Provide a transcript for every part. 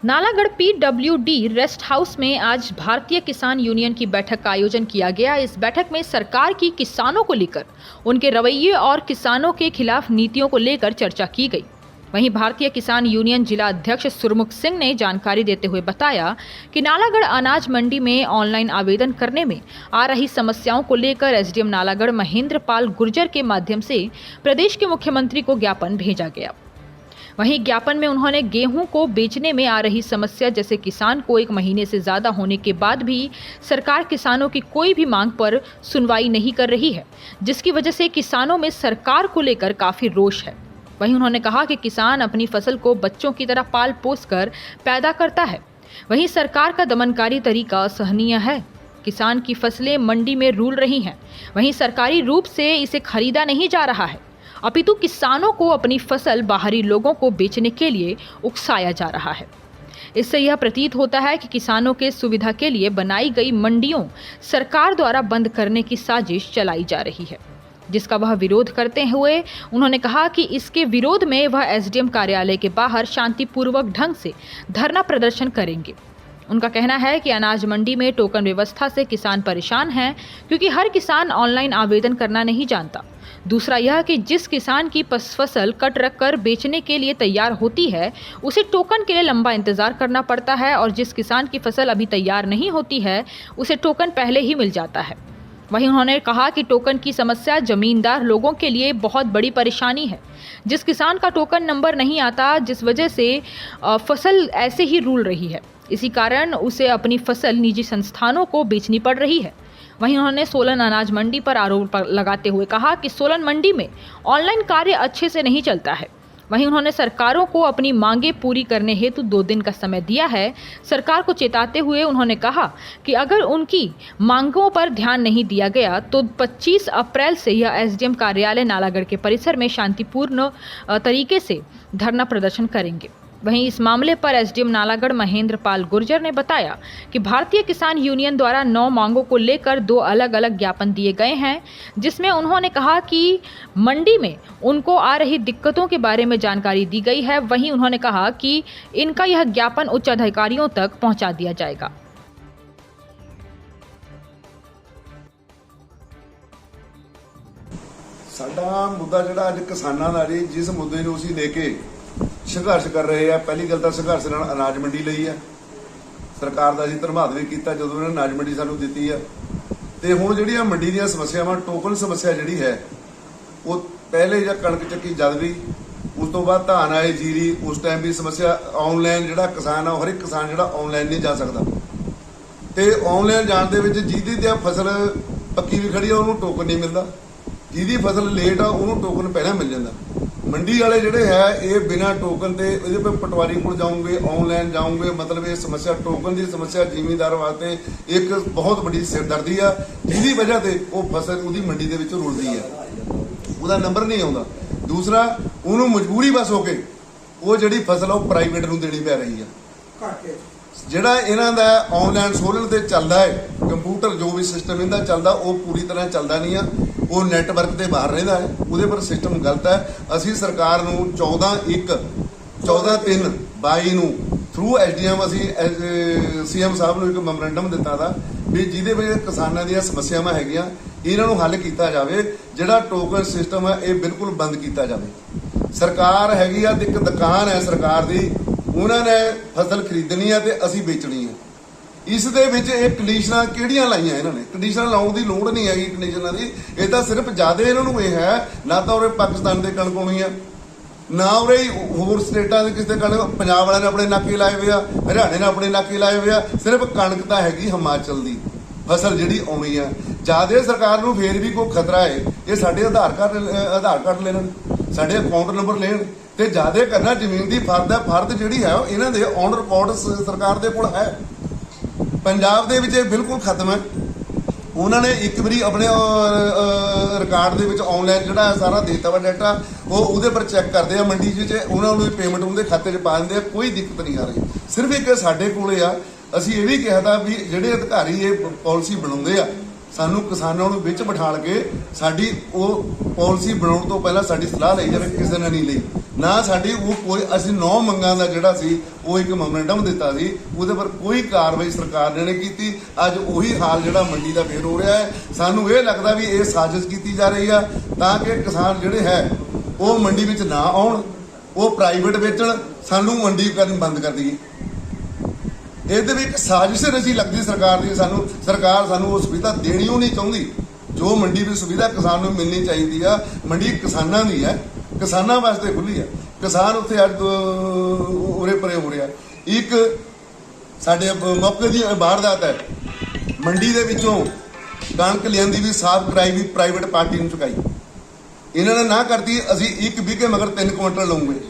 Nalagarh PWD rest house में आज भारतीय किसान यूनियन की बैठक का आयोजन किया गया। इस बैठक में सरकार की किसानों को लेकर उनके रवैये और किसानों के खिलाफ नीतियों को लेकर चर्चा की गई। वहीं भारतीय किसान यूनियन जिला अध्यक्ष सुरमुख सिंह ने जानकारी देते हुए बताया कि नालागढ़ अनाज मंडी में ऑनलाइन आवेदन करने में आ रही समस्याओं को लेकर एसडीएम नालागढ़ महेंद्र पाल गुर्जर के माध्यम से प्रदेश के मुख्यमंत्री को ज्ञापन भेजा गया। वहीं ज्ञापन में उन्होंने गेहूं को बेचने में आ रही समस्या, जैसे किसान को 1 महीने से ज़्यादा होने के बाद भी सरकार किसानों की कोई भी मांग पर सुनवाई नहीं कर रही है, जिसकी वजह से किसानों में सरकार को लेकर काफ़ी रोष है। वहीं उन्होंने कहा कि किसान अपनी फसल को बच्चों की तरह पाल पोस कर पैदा करता है, वहीं सरकार का दमनकारी तरीका असहनीय है। किसान की फसलें मंडी में रूल रही हैं, वहीं सरकारी रूप से इसे खरीदा नहीं जा रहा है, अपितु किसानों को अपनी फसल बाहरी लोगों को बेचने के लिए उकसाया जा रहा है। इससे यह प्रतीत होता है कि किसानों के सुविधा के लिए बनाई गई मंडियों सरकार द्वारा बंद करने की साजिश चलाई जा रही है, जिसका वह विरोध करते हुए उन्होंने कहा कि इसके विरोध में वह एसडीएम कार्यालय के बाहर शांतिपूर्वक ढंग से धरना प्रदर्शन करेंगे। उनका कहना है कि अनाज मंडी में टोकन व्यवस्था से किसान परेशान हैं, क्योंकि हर किसान ऑनलाइन आवेदन करना नहीं जानता। दूसरा यह कि जिस किसान की फसल कट रख कर बेचने के लिए तैयार होती है, उसे टोकन के लिए लंबा इंतजार करना पड़ता है, और जिस किसान की फसल अभी तैयार नहीं होती है, उसे टोकन पहले ही मिल जाता है। वहीं उन्होंने कहा कि टोकन की समस्या जमींदार लोगों के लिए बहुत बड़ी परेशानी है। जिस किसान का टोकन नंबर नहीं आता, जिस वजह से फसल ऐसे ही रूल रही है, इसी कारण उसे अपनी फसल निजी संस्थानों को बेचनी पड़ रही है। वहीं उन्होंने सोलन अनाज मंडी पर आरोप लगाते हुए कहा कि सोलन मंडी में ऑनलाइन कार्य अच्छे से नहीं चलता है। वहीं उन्होंने सरकारों को अपनी मांगें पूरी करने हेतु 2 दिन का समय दिया है। सरकार को चेताते हुए उन्होंने कहा कि अगर उनकी मांगों पर ध्यान नहीं दिया गया तो 25 अप्रैल से यह एसडीएम कार्यालय नालागढ़ के परिसर में शांतिपूर्ण तरीके से धरना प्रदर्शन करेंगे। वहीं इस मामले पर एसडीएम नालागढ़ महेंद्र पाल गुर्जर ने बताया कि भारतीय किसान यूनियन द्वारा 9 मांगों को लेकर 2 अलग-अलग ज्ञापन दिए गए हैं, जिसमें उन्होंने कहा कि मंडी में उनको आ रही दिक्कतों के बारे में जानकारी दी गई है। वहीं उन्होंने कहा कि इनका यह ज्ञापन उच्च अधिकारियों तक पहुंचा दिया जाएगा। साडा मुद्दा जिहड़ा अज किसानां दा जी, जिस मुद्दे नूं असीं लेके संघर्ष कर रहे हैं, पहली गल तो संघर्ष नाल अनाज मंडी लई है। सरकार का असीं धन्नवाद भी किया जो उन्होंने अनाज मंडी सानूं दित्ती है। तो हुण जिहड़ियां मंडी दीयां समस्यावां, टोकन समस्या जिहड़ी है वो पहले जब कणक चक्की जद भी, उस तो बाद धान आए जीरी, उस टाइम भी समस्या। ऑनलाइन जिहड़ा किसान है, हर एक किसान जिहड़ा ऑनलाइन नहीं जा सकता, तो ऑनलाइन जाण दे विच जिहदी ते फसल पक्की भी खड़ी है उन्होंने टोकन नहीं मिलता, जिहदी फसल लेट आ उन्होंने टोकन पहले मिल जाता। मंडी वाले जिहड़े है ये बिना टोकन के ये पटवारी को जाऊंगे, ऑनलाइन जाऊंगे, मतलब ये समस्या टोकन की समस्या जिमीदार वास्ते एक बहुत बड़ी सिरदर्दी है, जिसकी वजह से वो फसल उसकी मंडी के रुलती है, उसका नंबर नहीं आता। दूसरा उन्होंने मजबूरी बस होके वो जी फसल वो प्राइवेट नूं देनी पै रही है। जिहड़ा इन्हां दा ऑनलाइन सोलर ते चलदा है, कंप्यूटर जो भी सिस्टम इनका चलदा वो पूरी तरह चलदा नहीं है, वो नैटवर्क के बाहर रहिंदा है, उहदे पर सिस्टम गलत है। असीं सरकार नूं 14/3/22 नूं थ्रू एसडीएम असीं सीएम साहब नूं एक मैमोरेंडम दिता था भी जिहदे विच किसानां दीयां समस्यावां हैगीआं इन्हां नूं हल कीता जावे, जिहड़ा टोकन सिस्टम है ये बिल्कुल बंद कीता जावे। सरकार हैगी आ, एक दुकान है सरकार दी, उन्होंने फसल खरीदनी है तो असीं बेचनी है। इस दे विच ये कंडीशनां किहड़ियां लाइयां इन्होंने, कंडीशनां लाउण दी लोड़ नहीं हैगी कंडीशनां दी, ये तां सिर्फ ज़्यादा इन्हां नूं ये है ना तां उरे पाकिस्तान दे कणक आउणी है, ना उरे होर स्टेटां दे किसी कणक। पंजाब वालिਆਂ ने अपने नाके लाए हुए आ, हरियाणे ने अपने नाके लाए हुए आ, सिर्फ कणक तां हैगी हिमाचल दी फसल जिहड़ी आउणी है। ज़्यादा सरकार नूं फेर भी कोई खतरा है ये साडे आधार कार्ड लेण, साडे अकाउंट नंबर लेण, ते ज़्यादा करना जमीन की फर्द है। फर्द जिहड़ी है इन्हां दे ऑन रिकॉर्ड सरकार दे कोल है। पंजाब दे विच बिल्कुल खत्म है। उन्होंने एक बारी अपने रिकॉर्ड के ऑनलाइन जो सारा देता वा डाटा वो उहदे पर चैक करते हैं, मंडी उन्होंने पेमेंट उनके खाते पा देंगे, कोई दिक्कत नहीं आ रही। सिर्फ एक साडे कोले आ, असीं ये भी कहा था भी जिहड़े अधिकारी ये पॉलिसी बनाउंदे आ ਸਾਨੂੰ ਕਿਸਾਨਾਂ ਨੂੰ ਵਿੱਚ ਬਿਠਾਲ ਕੇ ਸਾਡੀ ਉਹ ਪਾਲਿਸੀ ਬਣਾਉਣ ਤੋਂ ਪਹਿਲਾਂ ਸਾਡੀ ਸਲਾਹ ਲਈ ਜਾਵੇ, ਕਿਸੇ ਨੇ ਨਹੀਂ ਲਈ ਨਾ ਸਾਡੀ ਉਹ ਕੋਈ। ਅਸੀਂ 9 ਮੰਗਾਂ ਦਾ ਜਿਹੜਾ ਸੀ ਉਹ ਇੱਕ ਮੈਮੋਰੈਂਡਮ ਦਿੱਤਾ ਸੀ, ਉਹਦੇ ਪਰ ਕੋਈ ਕਾਰਵਾਈ ਸਰਕਾਰ ਨੇ ਨਹੀਂ ਕੀਤੀ। ਅੱਜ ਉਹੀ ਹਾਲ ਜਿਹੜਾ ਮੰਡੀ ਦਾ ਫੇਰ ਹੋ ਰਿਹਾ ਹੈ। ਸਾਨੂੰ ਇਹ ਲੱਗਦਾ ਵੀ ਇਹ ਸਾਜ਼ਿਸ਼ ਕੀਤੀ ਜਾ ਰਹੀ ਆ ਤਾਂ ਕਿ ਕਿਸਾਨ ਜਿਹੜੇ ਹੈ ਉਹ ਮੰਡੀ ਵਿੱਚ ਨਾ ਆਉਣ, ਉਹ ਪ੍ਰਾਈਵੇਟ ਵੇਚਣ, ਸਾਨੂੰ ਮੰਡੀ ਕਰਨ ਬੰਦ ਕਰ ਦਈਏ। ਇਹਦੇ ਵਿੱਚ ਸਾਜ਼ਿਸ਼ ਰਚੀ ਲੱਗਦੀ ਸਰਕਾਰ ਦੀ। ਸਰਕਾਰ ਸਾਨੂੰ ਉਹ ਸੁਵਿਧਾ ਦੇਣੀ ਉਹ ਨਹੀਂ ਚਾਹੁੰਦੀ ਜੋ ਮੰਡੀ ਦੀ ਸੁਵਿਧਾ ਕਿਸਾਨ ਨੂੰ ਮਿਲਣੀ ਚਾਹੀਦੀ ਆ। ਮੰਡੀ ਕਿਸਾਨਾਂ ਦੀ ਹੈ, ਕਿਸਾਨਾਂ ਵਾਸਤੇ ਖੁੱਲੀ ਹੈ। ਕਿਸਾਨ ਉੱਥੇ ਅੱਜ ਉਰੇ ਪਰੇ ਹੋ ਰਿਹਾ। ਇੱਕ ਸਾਡੇ ਮੌਕੇ ਦੀ ਵਾਰਦਾਤ ਹੈ, ਮੰਡੀ ਦੇ ਵਿੱਚੋਂ ਕਣਕ ਲਿਆਂਦੀ ਵੀ ਸਾਫ਼ ਕਰਾਈ ਵੀ ਪ੍ਰਾਈਵੇਟ ਪਾਰਟੀ ਨੂੰ ਚੁਕਾਈ। ਇਹਨਾਂ ਨੇ ਨਾ ਕਰਤੀ, ਅਸੀਂ 1 ਵਿਗੇ ਮਗਰ 3 ਕੁਇੰਟਲ ਲਵਾਂਗੇ।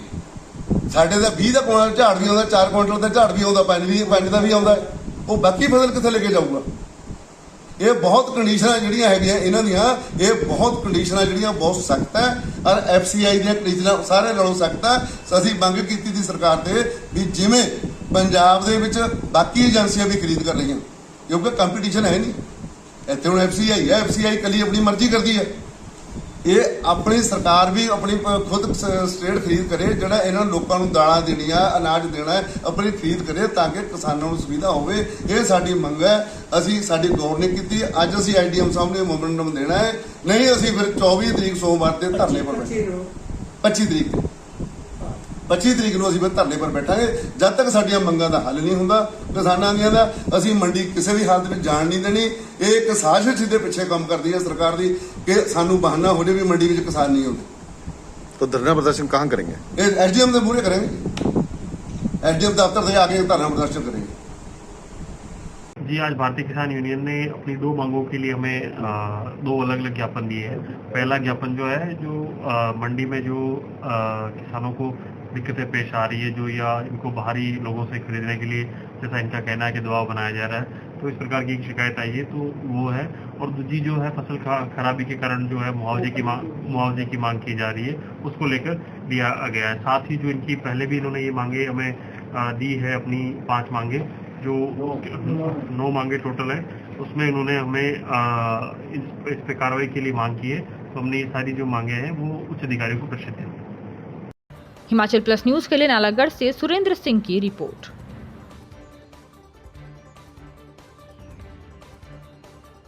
ਸਾਡੇ ਦਾ 20 ਦਾ ਕੁਇੰਟਲ ਝਾੜ ਵੀ ਆਉਂਦਾ, 4 ਕੁਇੰਟਲ ਦਾ ਝਾੜ ਵੀ ਆਉਂਦਾ, 5 ਦਾ ਵੀ ਆਉਂਦਾ। ਉਹ ਬਾਕੀ ਫਸਲ ਕਿੱਥੇ ਲੈ ਕੇ ਜਾਊਗਾ? ਇਹ ਬਹੁਤ ਕੰਡੀਸ਼ਨਾਂ ਜਿਹੜੀਆਂ ਹੈਗੀਆਂ ਇਹਨਾਂ ਦੀਆਂ, ਇਹ ਬਹੁਤ ਕੰਡੀਸ਼ਨਾਂ ਜਿਹੜੀਆਂ ਬਹੁਤ ਸਖਤ ਹੈ। ਔਰ FCI ਦੀਆਂ ਕੰਡੀਸ਼ਨਾਂ ਸਾਰੇ ਨਾਲੋਂ ਸਖਤ ਹੈ। ਅਸੀਂ ਮੰਗ ਕੀਤੀ ਸੀ ਸਰਕਾਰ ਤੇ ਵੀ ਜਿਵੇਂ ਪੰਜਾਬ ਦੇ ਵਿੱਚ ਬਾਕੀ ਏਜੰਸੀਆਂ ਵੀ ਖਰੀਦ ਕਰ ਰਹੀਆਂ, ਕਿਉਂਕਿ ਕੰਪੀਟੀਸ਼ਨ ਹੈ ਨਹੀਂ ਇੱਥੇ। ਹੁਣ FCI ਹੈ, FCI ਇਕੱਲੀ ਆਪਣੀ ਮਰਜ਼ੀ ਕਰਦੀ ਹੈ। ਇਹ ਆਪਣੀ ਸਰਕਾਰ ਵੀ ਆਪਣੀ ਖੁਦ ਸਟੇਟ ਖਰੀਦ ਕਰੇ, ਜਿਹੜਾ ਇਹਨਾਂ ਲੋਕਾਂ ਨੂੰ ਦਾਲਾਂ ਦੇਣੀਆਂ, ਅਨਾਜ ਦੇਣਾ ਹੈ, ਆਪਣੀ ਖਰੀਦ ਕਰੇ ਤਾਂ ਕਿ ਕਿਸਾਨਾਂ ਨੂੰ ਸੁਵਿਧਾ ਹੋਵੇ। ਇਹ ਸਾਡੀ ਮੰਗ ਹੈ। ਅਸੀਂ ਸਾਡੀ ਗੌਰ ਨਹੀਂ ਕੀਤੀ। ਅੱਜ ਅਸੀਂ IDM ਸਾਹਮਣੇ ਮੈਮੋਰੈਂਡਮ ਦੇਣਾ ਹੈ, ਨਹੀਂ ਅਸੀਂ ਫਿਰ 24 ਤਰੀਕ ਸੋਮਵਾਰ ਤੇ ਧਰਨੇ ਪਰ ਬੈਠਾਂਗੇ। 25 ਤਰੀਕ ਨੂੰ ਅਸੀਂ ਫਿਰ ਧਰਨੇ ਪਰ ਬੈਠਾਂਗੇ ਜਦ ਤੱਕ ਸਾਡੀਆਂ ਮੰਗਾਂ ਦਾ ਹੱਲ ਨਹੀਂ ਹੁੰਦਾ ਕਿਸਾਨਾਂ ਦੀਆਂ ਦਾ। ਅਸੀਂ ਮੰਡੀ ਕਿਸੇ ਵੀ ਹਾਲਤ ਵਿੱਚ ਜਾਣ ਨਹੀਂ ਦੇਣੀ। ਇਹ ਇੱਕ ਸਾਜ਼ਿਸ਼ ਦੇ ਪਿੱਛੇ ਕੰਮ ਕਰਦੀ ਹੈ ਸਰਕਾਰ ਦੀ ਕਿ ਸਾਨੂੰ ਬਹਾਨਾ ਹੋ ਜਾਵੇ ਵੀ ਮੰਡੀ ਵਿੱਚ किसान नहीं होते। तो धरना प्रदर्शन कहाँ करेंगे? ये SDM से पूरे करेंगे, SDM दफ्तर से आगे धरना प्रदर्शन करेंगे। जी, आज भारतीय किसान यूनियन ने अपनी 2 मांगों के लिए हमें 2 अलग अलग ज्ञापन दिए हैं। पहला ज्ञापन जो है, जो मंडी में जो किसानों को दिक्कतें पेश आ रही है, जो या इनको बाहरी लोगों से खरीदने के लिए जैसा इनका कहना है कि दबाव बनाया जा रहा है, तो इस प्रकार की एक शिकायत आई है, तो वो है। और दूसरी जो है फसल खराबी के कारण जो है मुआवजे की मांग की जा रही है, उसको लेकर दिया गया है। साथ ही जो इनकी पहले भी इन्होंने ये मांगे हमें दी है, अपनी 5 मांगे जो 9 मांगे टोटल है, उसमें इन्होंने हमें इस पे कार्रवाई के लिए मांग की है। तो हमने ये सारी जो मांगे हैं वो उच्च अधिकारियों को प्रेषित है। हिमाचल प्लस न्यूज़ के लिए नालागढ़ से सुरेंद्र सिंह की रिपोर्ट।